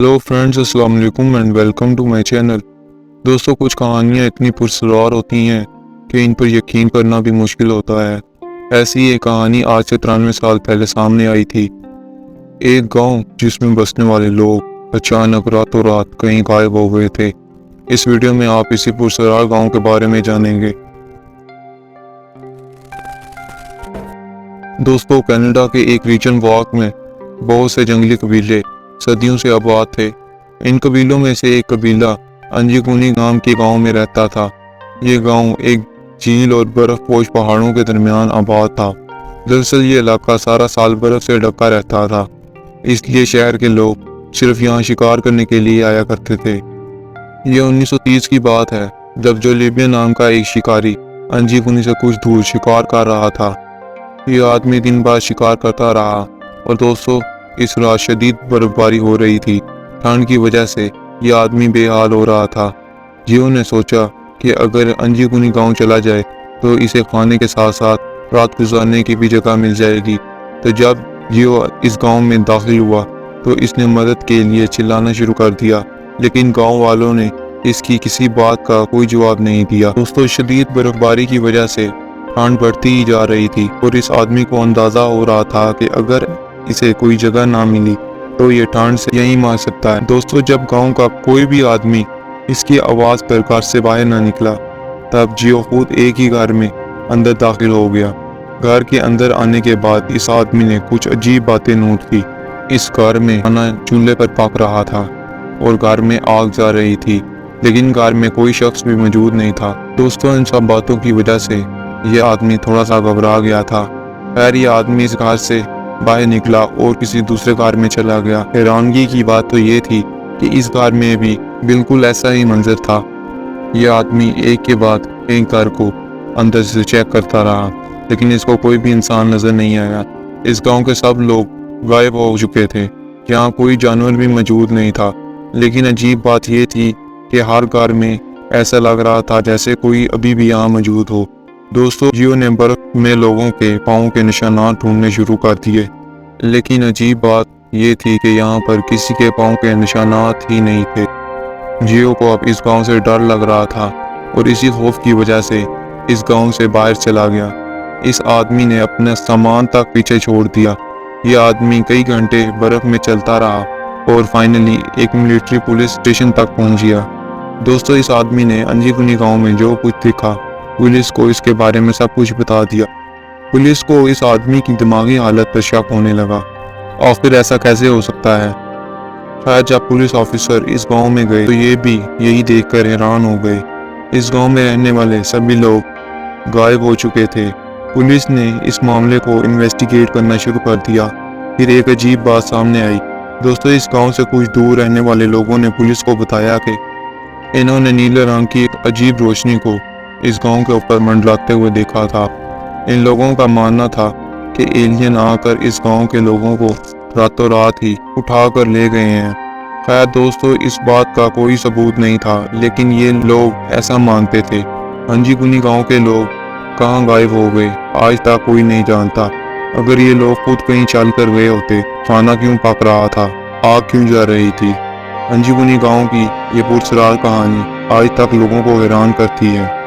Hello friends, अस्सलाम वालेकुम and welcome to my channel. दोस्तों, कुछ कहानियाँ इतनी पुरस्कार होती हैं कि इन पर यकीन करना भी मुश्किल होता है। ऐसी एक कहानी आज से 93 साल पहले सामने आई थी। एक गांव जिसमें बसने वाले लोग अचानक रातों रात कहीं गायब हो गए थे। इस वीडियो में आप इसी पुरस्कार गांव के बारे में जानेंगे। दोस्तों, कनाडा के एक रीजन वॉक में बहुत से जंगली कबीले सदियों से आबाद थे। इन कबीलों में से एक कबीला अंजीकुनी नाम के गांव में रहता था। ये गांव एक झील और बर्फपोश पहाड़ों के दरमियान आबाद था। दरअसल ये इलाका सारा साल बर्फ से ढका रहता था, इसलिए शहर के लोग सिर्फ यहाँ शिकार करने के लिए आया करते थे। ये 1930 की बात है, जब जोलिबिया नाम का एक शिकारी अंजीकुनी से कुछ दूर शिकार कर रहा था। ये आदमी दिन भर शिकार करता रहा और दोस्तों, इस रात शदीद बर्फबारी हो रही थी। ठंड की वजह से यह आदमी बेहाल हो रहा था। जियो ने सोचा कि अगर अंजीकुनी गांव चला जाए तो इसे खाने के साथ साथ रात गुजारने की भी जगह मिल जाएगी। तो जब जियो इस गांव में दाखिल हुआ तो इसने मदद के लिए चिल्लाना शुरू कर दिया, लेकिन गांव वालों ने इसकी किसी बात का कोई जवाब नहीं दिया। दोस्तों, शदीद बर्फबारी की वजह से ठंड बढ़ती ही जा रही थी और इस आदमी को अंदाजा हो रहा था कि अगर इसे कोई जगह ना मिली तो ये ठंड से यहीं मार सकता है। दोस्तों, जब गांव का कोई भी आदमी इसकी आवाज़ पर घर से बाहर ना निकला, तब जियो खुद एक ही घर में अंदर दाखिल हो गया। घर के अंदर आने के बाद इस आदमी ने कुछ अजीब बातें नोट की। इस घर में खाना चूल्हे पर पक रहा था और घर में आग जा रही थी, लेकिन घर में कोई शख्स भी मौजूद नहीं था। दोस्तों, इन सब बातों की वजह से यह आदमी थोड़ा सा घबरा गया था। खैर, यह आदमी इस घर से बाहर निकला और किसी दूसरे घर में चला गया। हैरानगी की बात तो ये थी कि इस घर में भी बिल्कुल ऐसा ही मंजर था। यह आदमी एक के बाद एक घर को अंदर से चेक करता रहा, लेकिन इसको कोई भी इंसान नजर नहीं आया। इस गांव के सब लोग गायब हो चुके थे। यहाँ कोई जानवर भी मौजूद नहीं था, लेकिन अजीब बात यह थी कि हर घर में ऐसा लग रहा था जैसे कोई अभी भी यहाँ मौजूद हो। दोस्तों, जियो ने बर्फ में लोगों के पाँव के निशानात ढूंढने शुरू कर दिए, लेकिन अजीब बात ये थी कि यहाँ पर किसी के पाँव के निशानात ही नहीं थे। जियो को अब इस गांव से डर लग रहा था और इसी खौफ की वजह से इस गांव से बाहर चला गया। इस आदमी ने अपना सामान तक पीछे छोड़ दिया। यह आदमी कई घंटे बर्फ में चलता रहा और फाइनली एक मिलिट्री पुलिस स्टेशन तक पहुँच गया। दोस्तों, इस आदमी ने अंजीकुनी गाँव में जो कुछ देखा पुलिस को इसके बारे में सब कुछ बता दिया। पुलिस को इस आदमी की दिमागी हालत पर शक होने लगा। आखिर ऐसा कैसे हो सकता है? शायद जब पुलिस ऑफिसर इस गांव में गए तो ये भी यही देखकर हैरान हो गए। इस गांव में रहने वाले सभी लोग गायब हो चुके थे। पुलिस ने इस मामले को इन्वेस्टिगेट करना शुरू कर दिया। फिर एक अजीब बात सामने आई। दोस्तों, इस गाँव से कुछ दूर रहने वाले लोगों ने पुलिस को बताया कि इन्होंने नीले रंग की एक अजीब रोशनी को इस गांव के ऊपर मंडराते हुए देखा था। इन लोगों का मानना था कि एलियन आकर इस गांव के लोगों को रातों रात ही उठा कर ले गए हैं। खैर दोस्तों, इस बात का कोई सबूत नहीं था, लेकिन ये लोग ऐसा मानते थे। अंजीकुनी गांव के लोग कहाँ गायब हो गए आज तक कोई नहीं जानता। अगर ये लोग खुद कहीं चल कर गए होते, खाना क्यों पक रहा था, आग क्यों जा रही थी? अंजीकुनी गांव की ये पुरस्कार कहानी आज तक लोगों को हैरान करती है।